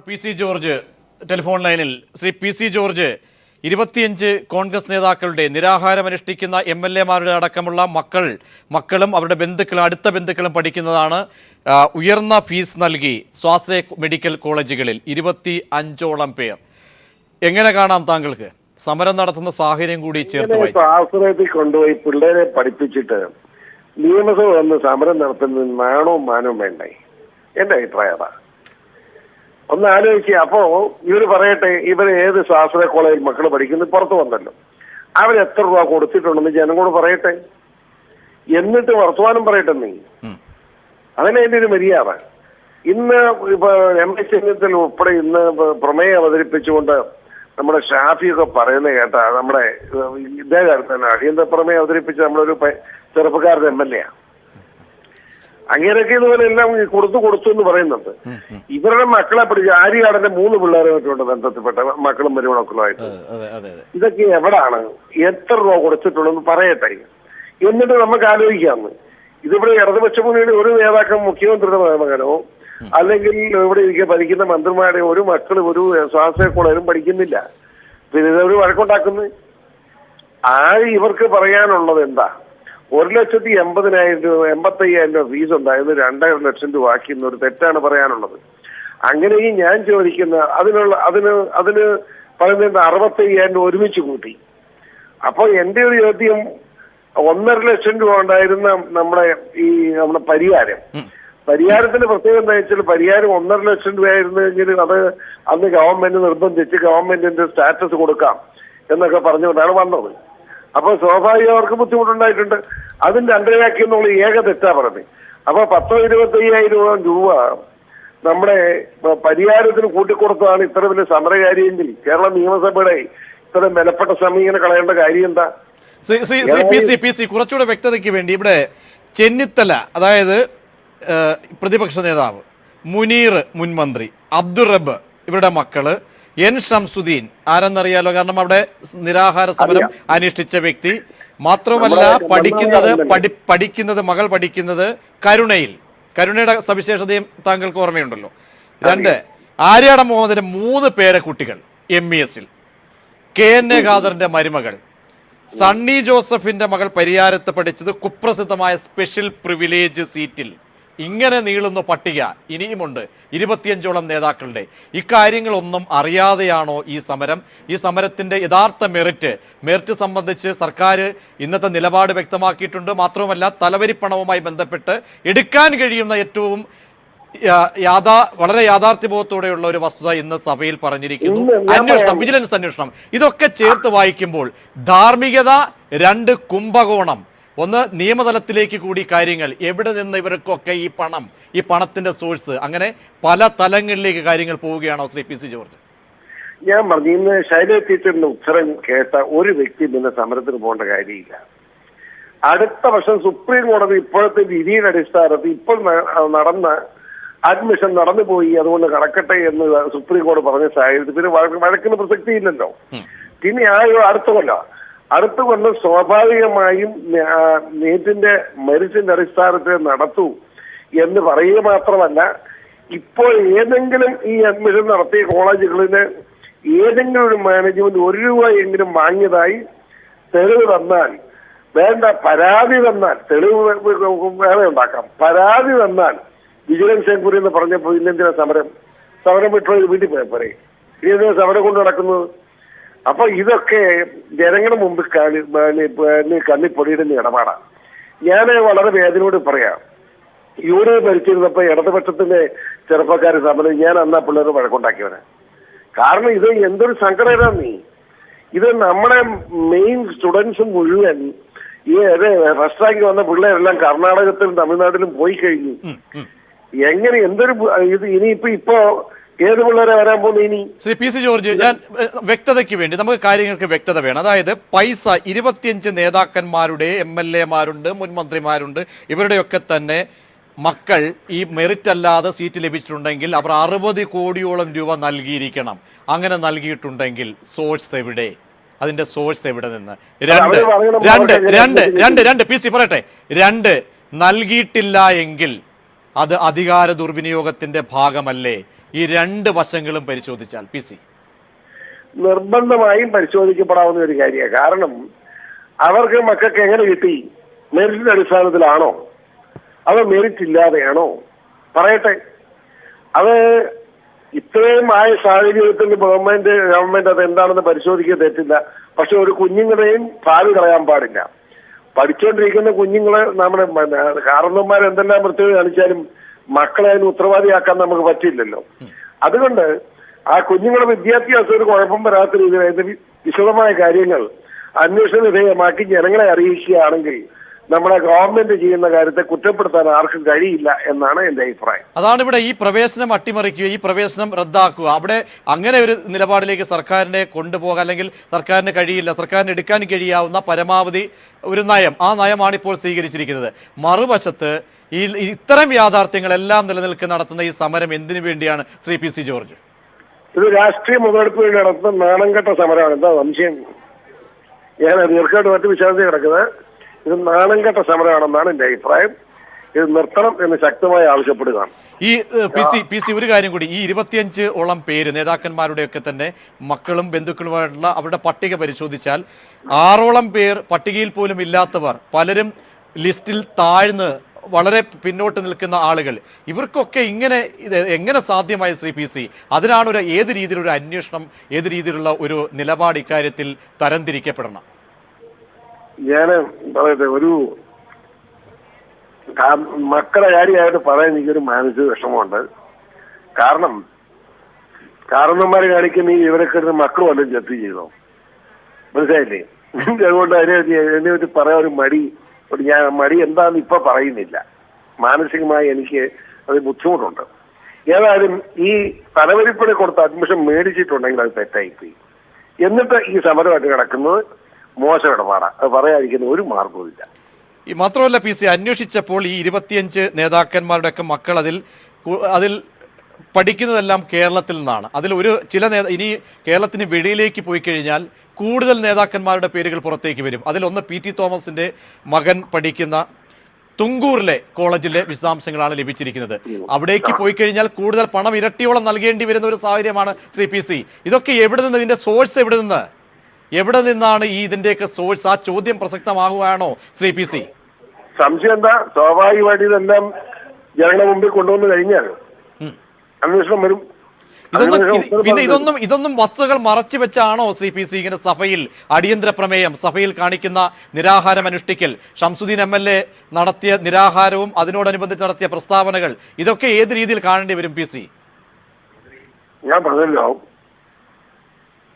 P C George telephone ലൈനിൽ. Shri P C George, 25 Congress നേതാക്കളുടെ നിരാഹാരമനുഷ്ഠിക്കുന്ന MLA-മാരുടെ അടക്കമുള്ള മക്കളും അവരുടെ ബന്ധുക്കളും അടുത്ത ബന്ധുക്കളും പഠിക്കുന്നതാണ് ഉയർന്ന ഫീസ് നൽകി സ്വാശ്രയ മെഡിക്കൽ കോളേജുകളിൽ 25ഓളം പേർ. എങ്ങനെ കാണാം താങ്കൾക്ക്? സമരം നടത്തുന്ന സാഹചര്യം കൂടി ചേർത്ത് ആശ്രയത്തിൽ കൊണ്ടുപോയി പിള്ളേരെ പഠിപ്പിച്ചിട്ട് നിയമസഭ വന്ന് സമരം നടത്തുന്നതിന് നാണവും മാനവും വേണ്ടേ? എന്റെ അഭിപ്രായം അതാ. ഒന്ന് ആലോചിക്കുക. അപ്പോ ഇവര് പറയട്ടെ, ഇവർ ഏത് സ്വാശ്രയ കോളേജിൽ മക്കൾ പഠിക്കുന്നത് പുറത്തു വന്നല്ലോ, അവർ എത്ര രൂപ കൊടുത്തിട്ടുണ്ടെന്ന് ജനങ്ങളോട് പറയട്ടെ, എന്നിട്ട് വർത്തമാനം പറയട്ടെ. നീ അങ്ങനെ എന്റെ ഒരു മര്യാദ. ഇന്ന് ഇപ്പൊ രമേശ് ചെന്നിത്തല ഉൾപ്പെടെ ഇന്ന് പ്രമേയം അവതരിപ്പിച്ചുകൊണ്ട് നമ്മുടെ ഷാഫിയൊക്കെ പറയുന്നത് കേട്ടാ, നമ്മുടെ ഇതേ കാര്യം തന്നെ അടിയന്തര പ്രമേയം അവതരിപ്പിച്ച നമ്മളൊരു ചെറുപ്പക്കാരുടെ MLA. അങ്ങനെയൊക്കെ ഇതുപോലെ എല്ലാം കൊടുത്തു എന്ന് പറയുന്നുണ്ട്. ഇവരുടെ മക്കളെ പഠിച്ച് ആര്യാടന്റെ 3 പിള്ളേരുമായിട്ടുണ്ട് ബന്ധത്തിൽപ്പെട്ട മക്കളും മരുമക്കളുമായിട്ട്. ഇതൊക്കെ എവിടാണ്, എത്ര രൂപ കൊടുത്തിട്ടുണ്ടെന്ന് പറയട്ടെ, എന്നിട്ട് നമുക്ക് ആലോചിക്കാമെന്ന്. ഇതിവിടെ ഇടതുപക്ഷ മുന്നണിയുടെ ഒരു നേതാക്കൾ മുഖ്യമന്ത്രിയുടെ മകനോ അല്ലെങ്കിൽ ഇവിടെ ഇരിക്കുക ഭരിക്കുന്ന മന്ത്രിമാരുടെ ഒരു മക്കളും ഒരു സ്വാശ്രയ കോളേജിലും പഠിക്കുന്നില്ല. പിന്നെ ഇതൊരു വഴക്കുണ്ടാക്കുന്നത് ഇവർക്ക് പറയാനുള്ളത് എന്താ? 1,80,000 രൂപ 85,000 രൂപ ഫീസ് ഉണ്ടായത് 2.5 ലക്ഷം രൂപ ആക്കിയെന്ന ഒരു തെറ്റാണ് പറയാനുള്ളത്. അങ്ങനെയും ഞാൻ ചോദിക്കുന്ന അതിന് പറയുന്നത് 65,000 രൂപ ഒരുമിച്ച് കൂട്ടി. അപ്പൊ എന്റെ ഒരു ചോദ്യം, 1.5 ലക്ഷം രൂപ ഉണ്ടായിരുന്ന നമ്മുടെ പരിഹാരത്തിന്റെ പ്രത്യേകത എന്താ വെച്ചാൽ, പരിഹാരം 1.5 ലക്ഷം രൂപയായിരുന്നെങ്കിൽ അത് അന്ന് ഗവൺമെന്റ് നിർബന്ധിച്ച് ഗവൺമെന്റിന്റെ സ്റ്റാറ്റസ് കൊടുക്കാം എന്നൊക്കെ പറഞ്ഞുകൊണ്ടാണ് വന്നത്. അപ്പൊ സ്വാഭാവികം അവർക്ക് ബുദ്ധിമുട്ടുണ്ടായിട്ടുണ്ട്. അതിന് 2.5 എന്നുള്ള ഏക തെറ്റാ പറഞ്ഞത്. അപ്പൊ 10,25,000 രൂപ നമ്മുടെ പരിഹാരത്തിന് കൂട്ടിക്കൊടുത്തതാണ് ഇത്ര വലിയ സമരകാരിയെങ്കിൽ കേരള നിയമസഭയുടെ ഇത്ര വിലപ്പെട്ട സമയം കളയേണ്ട കാര്യം എന്താ? കുറച്ചുകൂടെ വ്യക്തതയ്ക്ക് വേണ്ടി ഇവിടെ ചെന്നിത്തല, അതായത് പ്രതിപക്ഷ നേതാവ്, മുനീർ മുൻ മന്ത്രി, അബ്ദുൾ റബ്ബ് ഇവരുടെ മക്കള്, N. ഷംസുദ്ദീൻ ആരെന്നറിയാലോ, കാരണം അവിടെ നിരാഹാര സമരം അനുഷ്ഠിച്ച വ്യക്തി. മാത്രമല്ല മകൾ പഠിക്കുന്നത് കരുണയുടെ സവിശേഷതയും താങ്കൾക്ക് ഓർമ്മയുണ്ടല്ലോ. 2 ആര്യാട മുഹമ്മദിന്റെ 3 പേരക്കുട്ടികൾ MES-ൽ, KNA ഖാദറിന്റെ മരുമകൾ, സണ്ണി ജോസഫിന്റെ മകൾ പരിയാരത്ത് പഠിച്ചത് കുപ്രസിദ്ധമായ സ്പെഷ്യൽ പ്രിവിലേജ് സീറ്റിൽ. ഇങ്ങനെ നീളുന്ന പട്ടിക ഇനിയുമുണ്ട് 25ഓളം നേതാക്കളുടെ. ഇക്കാര്യങ്ങളൊന്നും അറിയാതെയാണോ ഈ സമരം? ഈ സമരത്തിന്റെ യഥാർത്ഥ മെറിറ്റ് സംബന്ധിച്ച് സർക്കാർ ഇന്നത്തെ നിലപാട് വ്യക്തമാക്കിയിട്ടുണ്ട്. മാത്രവുമല്ല, തലവരിപ്പണവുമായി ബന്ധപ്പെട്ട് എടുക്കാൻ കഴിയുന്ന ഏറ്റവും വളരെ യാഥാർത്ഥ്യബോധത്തോടെയുള്ള ഒരു വസ്തുത ഇന്ന് സഭയിൽ പറഞ്ഞിരിക്കുന്നു. വിജിലൻസ് അന്വേഷണം, ഇതൊക്കെ ചേർത്ത് വായിക്കുമ്പോൾ ധാർമ്മികത, 2 കുംഭകോണം, 1 നിയമതലത്തിലേക്ക് കൂടി കാര്യങ്ങൾ, എവിടെ നിന്ന് ഇവർക്കൊക്കെ ഈ പണത്തിന്റെ സോഴ്സ്, അങ്ങനെ പല തലങ്ങളിലേക്ക് കാര്യങ്ങൾ പോവുകയാണോ ശ്രീ പി സി ജോർജ്? ഞാൻ പറഞ്ഞു, ഇന്ന് ശൈലജ ടീച്ചറിന്റെ ഉത്തരം കേട്ട ഒരു വ്യക്തി പിന്നെ സമരത്തിന് പോകേണ്ട കാര്യമില്ല. അടുത്ത വർഷം സുപ്രീം കോടതി ഇപ്പോഴത്തെ വിധിയുടെ അടിസ്ഥാനത്തിൽ ഇപ്പോൾ നടന്ന അഡ്മിഷൻ നടന്നുപോയി, അതുകൊണ്ട് കടക്കട്ടെ എന്ന് സുപ്രീം കോടതി പറഞ്ഞ സാഹചര്യത്തിൽ പിന്നെ വഴക്കിന് പ്രസക്തിയില്ലല്ലോ. പിന്നെ അടുത്ത കൊല്ലം സ്വാഭാവികമായും നീറ്റിന്റെ മെറിറ്റിന്റെ അടിസ്ഥാനത്തിൽ നടത്തൂ എന്ന് പറയുക മാത്രമല്ല, ഇപ്പോൾ ഏതെങ്കിലും ഈ അഡ്മിഷൻ നടത്തിയ കോളേജുകളിന് ഏതെങ്കിലും ഒരു മാനേജ്മെന്റ് 1 രൂപയെങ്കിലും വാങ്ങിയതായി തെളിവ് തന്നാൽ, വേണ്ട പരാതി തന്നാൽ, തെളിവ് വേറെ ഉണ്ടാക്കാം, പരാതി തന്നാൽ വിജിലൻസ് എൻക്വയറി എന്ന് പറഞ്ഞപ്പോൾ ഇന്നെന്തിനാ സമരം വിട്ടോ വീട്ടിൽ പോയപ്പോരെ, ഇനി സമരം കൊണ്ട് നടക്കുന്നത്? അപ്പൊ ഇതൊക്കെ ജനങ്ങളുടെ മുമ്പിൽ കണ്ണിപ്പൊടിയിടുന്ന ഇടപാടാണ്. ഞാൻ വളരെ വേദനയോട് പറയാം, UDF ഭരിച്ചിരുന്നപ്പോ ഇടതുപക്ഷത്തിന്റെ ചെറുപ്പക്കാർ സമരം ഞാൻ അന്നാ പിള്ളേർ വഴക്കുണ്ടാക്കിയവനെ. കാരണം ഇത് എന്തൊരു സങ്കടമാണ്. ഇത് നമ്മുടെ മെയിൻ സ്റ്റുഡൻസ് മുഴുവൻ ഈ ഫസ്റ്റ് റാങ്ക് വന്ന പിള്ളേരെല്ലാം കർണാടകത്തിലും തമിഴ്നാട്ടിലും പോയി കഴിഞ്ഞു. എങ്ങനെ എന്തൊരു ഇത് ഇനിയിപ്പോ ഏത് പിള്ളേരെ വരാൻ പോകുന്നു ഇനി? ശ്രീ പി സി ജോർജ്, ഞാൻ വ്യക്തതയ്ക്ക് വേണ്ടി നമുക്ക് കാര്യങ്ങൾക്ക് വ്യക്തത വേണം. അതായത് പൈസ 25 നേതാക്കന്മാരുടെ, MLA-മാരുണ്ട്, മുൻ മന്ത്രിമാരുണ്ട്, ഇവരുടെയൊക്കെ തന്നെ മക്കൾ ഈ മെറിറ്റ് അല്ലാതെ സീറ്റ് ലഭിച്ചിട്ടുണ്ടെങ്കിൽ അവർ 60 കോടിയോളം രൂപ നൽകിയിരിക്കണം. അങ്ങനെ നൽകിയിട്ടുണ്ടെങ്കിൽ സോഴ്സ് എവിടെ? അതിന്റെ സോഴ്സ് എവിടെ നിന്ന്? 2 പി സി പറയട്ടെ, 2 നൽകിയിട്ടില്ല എങ്കിൽ അത് അധികാര ദുർവിനിയോഗത്തിന്റെ ഭാഗമല്ലേ? ഈ രണ്ട് വശങ്ങളും പരിശോധിച്ചാൽ പി സി? നിർബന്ധമായും പരിശോധിക്കപ്പെടാവുന്ന ഒരു കാര്യമാണ്. കാരണം അവർക്ക് മക്കൾക്ക് എങ്ങനെ കിട്ടി? മെറിറ്റിന്റെ അടിസ്ഥാനത്തിലാണോ അത് മെറിറ്റ് ഇല്ലാതെയാണോ? പറയട്ടെ. അത് ഇത്രയും ആയ സാഹചര്യത്തിൽ ഗവൺമെന്റ് അത് എന്താണെന്ന് പരിശോധിക്കാൻ തെറ്റില്ല. പക്ഷെ ഒരു കുഞ്ഞുങ്ങളെയും ഭാവി കളയാൻ പാടില്ല. പഠിച്ചുകൊണ്ടിരിക്കുന്ന കുഞ്ഞുങ്ങളെ നമ്മുടെ കാരണന്മാർ എന്തെല്ലാം പ്രത്യേകത കാണിച്ചാലും മക്കളെ അതിന് ഉത്തരവാദിയാക്കാൻ നമുക്ക് പറ്റില്ലല്ലോ. അതുകൊണ്ട് ആ കുഞ്ഞുങ്ങളുടെ വിദ്യാഭ്യാസത്തിന് കുഴപ്പം വരാത്ത രീതിയിൽ അതിന്റെ വിശദമായ കാര്യങ്ങൾ അന്വേഷണ വിധേയമാക്കി ജനങ്ങളെ അറിയിക്കുകയാണെങ്കിൽ നമ്മുടെ ഗവൺമെന്റ് ചെയ്യുന്ന കാര്യത്തെ കുറ്റപ്പെടുത്താൻ ആർക്കും കഴിയില്ല എന്നാണ് എന്റെ അഭിപ്രായം. അതാണ് ഇവിടെ ഈ പ്രവേശനം അട്ടിമറിക്കുക, ഈ പ്രവേശനം റദ്ദാക്കുക, അവിടെ അങ്ങനെ ഒരു നിലപാടിലേക്ക് സർക്കാരിനെ കൊണ്ടുപോകാൻ അല്ലെങ്കിൽ സർക്കാരിന് കഴിയില്ല, സർക്കാരിന് എടുക്കാൻ കഴിയാവുന്ന പരമാവധി ഒരു നയം, ആ നയമാണ് ഇപ്പോൾ സ്വീകരിച്ചിരിക്കുന്നത്. മറുവശത്ത് ഈ ഇത്തരം യാഥാർത്ഥ്യങ്ങളെല്ലാം നിലനിൽക്കുന്ന നടത്തുന്ന ഈ സമരം എന്തിനു വേണ്ടിയാണ് ശ്രീ പി സി ജോർജ്? ഇത് രാഷ്ട്രീയ മുതലെടുപ്പ് വേണ്ടി നടത്തുന്ന നാണംകെട്ട സമരമാണ്. എന്താ സംശയം? ഞാൻ ദീർഘമായിട്ട് മറ്റു വിശദാംശം കിടക്കുന്നത് ഇത് നാണംകെട്ട സമരമാണെന്നാണ് എന്റെ അഭിപ്രായം. ഇത് നിർത്തണം എന്ന് ശക്തമായി ആവശ്യപ്പെടുകയാണ്. ഈ പി സി ഒരു കാര്യം കൂടി, ഈ 25 പേര് നേതാക്കന്മാരുടെയൊക്കെ തന്നെ മക്കളും ബന്ധുക്കളുമായിട്ടുള്ള അവരുടെ പട്ടിക പരിശോധിച്ചാൽ 6 പേർ പട്ടികയിൽ പോലും ഇല്ലാത്തവർ, പലരും ലിസ്റ്റിൽ താഴ്ന്ന് വളരെ പിന്നോട്ട് നിൽക്കുന്ന ആളുകൾ, ഇവർക്കൊക്കെ ഇങ്ങനെ എങ്ങനെ സാധ്യമായി ശ്രീ പി സി? അതിനാണ് ഏത് രീതിയിലൊരു അന്വേഷണം, ഏത് രീതിയിലുള്ള ഒരു നിലപാട് ഇക്കാര്യത്തിൽ തരംതിരിക്കപ്പെടണം? ഞാൻ പറയട്ടെ, ഒരു മക്കളെ കാര്യമായിട്ട് പറയാൻ എനിക്കൊരു മാനസിക വിഷമമുണ്ട്. കാരണം കാരണന്മാര് കാണിക്കുന്ന ഈ ഇവരൊക്കെ മക്കൾ വല്ലതും ജപ്തി ചെയ്തോ? മനസ്സിലായില്ലേ? അതുകൊണ്ട് അതിനെ പറ്റി പറയാൻ ഒരു മടി. ഞാൻ മടി എന്താന്ന് ഇപ്പൊ പറയുന്നില്ല. മാനസികമായി എനിക്ക് അത് ബുദ്ധിമുട്ടുണ്ട്. ഏതായാലും ഈ തലവരിപ്പണി കൊടുത്ത അഡ്മിഷൻ മേടിച്ചിട്ടുണ്ടെങ്കിൽ അത് തെറ്റായിപ്പോയി. എന്നിട്ട് ഈ സമരമായിട്ട് കിടക്കുന്നത് മോശം ഇടപാടാണ്. അത് പറയാതിരിക്കുന്ന ഒരു മാർഗവും ഇല്ല. മാത്രമല്ല പി സി, അന്വേഷിച്ചപ്പോൾ ഈ 25 നേതാക്കന്മാരുടെയൊക്കെ മക്കൾ അതിൽ പഠിക്കുന്നതെല്ലാം കേരളത്തിൽ നിന്നാണ്. അതിൽ ഇനി കേരളത്തിന് വെളിയിലേക്ക് പോയി കഴിഞ്ഞാൽ കൂടുതൽ നേതാക്കന്മാരുടെ പേരുകൾ പുറത്തേക്ക് വരും. അതിലൊന്ന് PT തോമസിന്റെ മകൻ പഠിക്കുന്ന തുങ്കൂറിലെ കോളേജിലെ വിശദാംശങ്ങളാണ് ലഭിച്ചിരിക്കുന്നത്. അവിടേക്ക് പോയി കഴിഞ്ഞാൽ കൂടുതൽ പണം ഇരട്ടിയോളം നൽകേണ്ടി വരുന്ന ഒരു സാഹചര്യമാണ് ശ്രീ പി സി. ഇതൊക്കെ എവിടെ നിന്ന്, ഇതിന്റെ സോഴ്സ് എവിടെ നിന്നാണ് ഇതിന്റെയൊക്കെ സോഴ്സ്? ആ ചോദ്യം പ്രസക്തമാകുകയാണോ ശ്രീ പി സി? സംശയം എന്താ? സ്വാഭാവികമായിട്ട് ഇതെല്ലാം ജനങ്ങളുടെ മുമ്പിൽ കൊണ്ടുവന്ന് കഴിഞ്ഞാൽ അന്വേഷണം വരും. പിന്നെ ഇതൊന്നും വസ്തുതകൾ മറച്ചു വെച്ചാണോ ശ്രീ പി സി ഇങ്ങനെ സഭയിൽ അടിയന്തര പ്രമേയം, സഭയിൽ കാണിക്കുന്ന നിരാഹാരം അനുഷ്ഠിക്കൽ, ഷംസുദ്ദീൻ MLA നടത്തിയ നിരാഹാരവും അതിനോടനുബന്ധിച്ച് നടത്തിയ പ്രസ്താവനകൾ, ഇതൊക്കെ ഏത് രീതിയിൽ കാണേണ്ടി വരും പി സി? ഞാൻ പറഞ്ഞല്ലോ,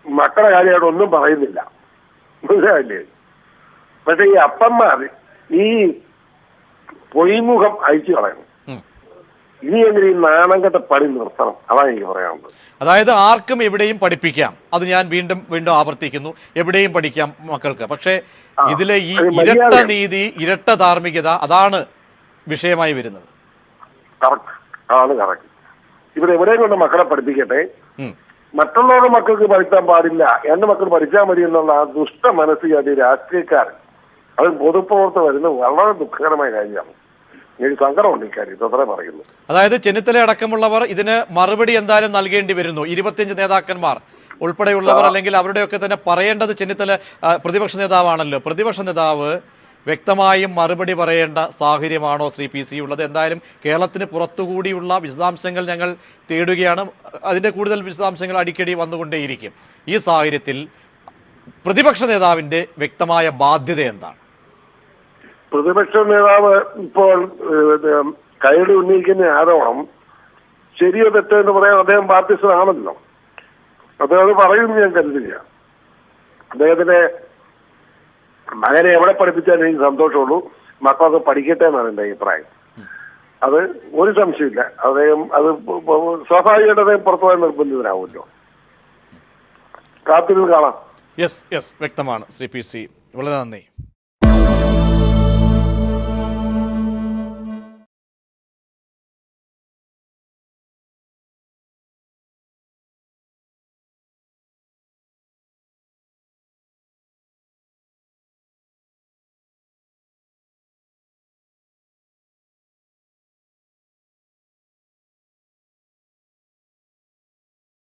മക്കളെ കാര്യമായിട്ട് ഒന്നും പറയുന്നില്ല, മനസ്സിലായില്ലേ? പക്ഷെ ഈ അപ്പന്മാർ ഈ പൊയ്മുഖം അയച്ചു കളയണം. ഇനി എങ്ങനെ ഈ നാണംകെട്ട പണി നിർത്തണം, അതാണ് എനിക്ക് പറയാനുള്ളത്. അതായത് ആർക്കും എവിടെയും പഠിപ്പിക്കാം, അത് ഞാൻ വീണ്ടും ആവർത്തിക്കുന്നു, എവിടെയും പഠിക്കാം മക്കൾക്ക്. പക്ഷേ ഇതിലെ ഈ ഇരട്ട നീതി, ഇരട്ട ധാർമ്മികത, അതാണ് വിഷയമായി വരുന്നത്. കറക്റ്റ്. ഇവിടെ എവിടെയും കൊണ്ട് മക്കളെ പഠിപ്പിക്കട്ടെ, മറ്റുള്ളവരുടെ മക്കൾക്ക് പഠിക്കാൻ പാടില്ല, എന്റെ മക്കൾ പഠിച്ചാൽ മതി എന്നുള്ള ആ ദുഷ്ട മനസ്സിൽ രാഷ്ട്രീയക്കാർ, അത് പൊതുപ്രവർത്തനം വരുന്നത് വളരെ ദുഃഖകരമായ കാര്യമാണ്. എനിക്ക് സങ്കടമുണ്ട് ഇക്കാര്യം, അത്രേ പറയുന്നു. അതായത് ചെന്നിത്തല അടക്കമുള്ളവർ ഇതിന് മറുപടി എന്തായാലും നൽകേണ്ടി വരുന്നു. 25 നേതാക്കന്മാർ ഉൾപ്പെടെയുള്ളവർ, അല്ലെങ്കിൽ അവരുടെയൊക്കെ തന്നെ പറയേണ്ടത് ചെന്നിത്തല പ്രതിപക്ഷ നേതാവാണല്ലോ. പ്രതിപക്ഷ നേതാവ് വ്യക്തമായും മറുപടി പറയേണ്ട സാഹചര്യമാണോ ശ്രീ പി സി ഉള്ളത്? എന്തായാലും കേരളത്തിന് പുറത്തുകൂടിയുള്ള വിശദാംശങ്ങൾ ഞങ്ങൾ തേടുകയാണ്. അതിൻ്റെ കൂടുതൽ വിശദാംശങ്ങൾ അടിക്കടി വന്നുകൊണ്ടേയിരിക്കും. ഈ സാഹചര്യത്തിൽ പ്രതിപക്ഷ നേതാവിൻ്റെ വ്യക്തമായ ബാധ്യത എന്താണ്? പ്രതിപക്ഷ നേതാവ് ഇപ്പോൾ കൈയ്യടി ഉന്നയിക്കുന്ന ആരോപണം ശരിയോ തെറ്റോ എന്ന് പറയാൻ അദ്ദേഹം ബാധ്യസ്ഥനാണല്ലോ. അദ്ദേഹം പറയുമെന്ന് ഞാൻ കരുതുക. അദ്ദേഹത്തിന്റെ മകനെ എവിടെ പഠിപ്പിച്ചാലും എനിക്ക് സന്തോഷമുള്ളൂ, മക്കളൊക്കെ പഠിക്കട്ടെ എന്നാണ് എൻ്റെ അഭിപ്രായം. അത് ഒരു സംശയമില്ല. അദ്ദേഹം അത് സ്വാഭാവികമായിട്ട് അദ്ദേഹം പുറത്തുപോയാൽ നിർബന്ധിതനാവുമല്ലോ. കാത്തിരുന്ന് കാണാം. യെസ്, വ്യക്തമാണ് ശ്രീ പി സി. വളരെ നന്ദി.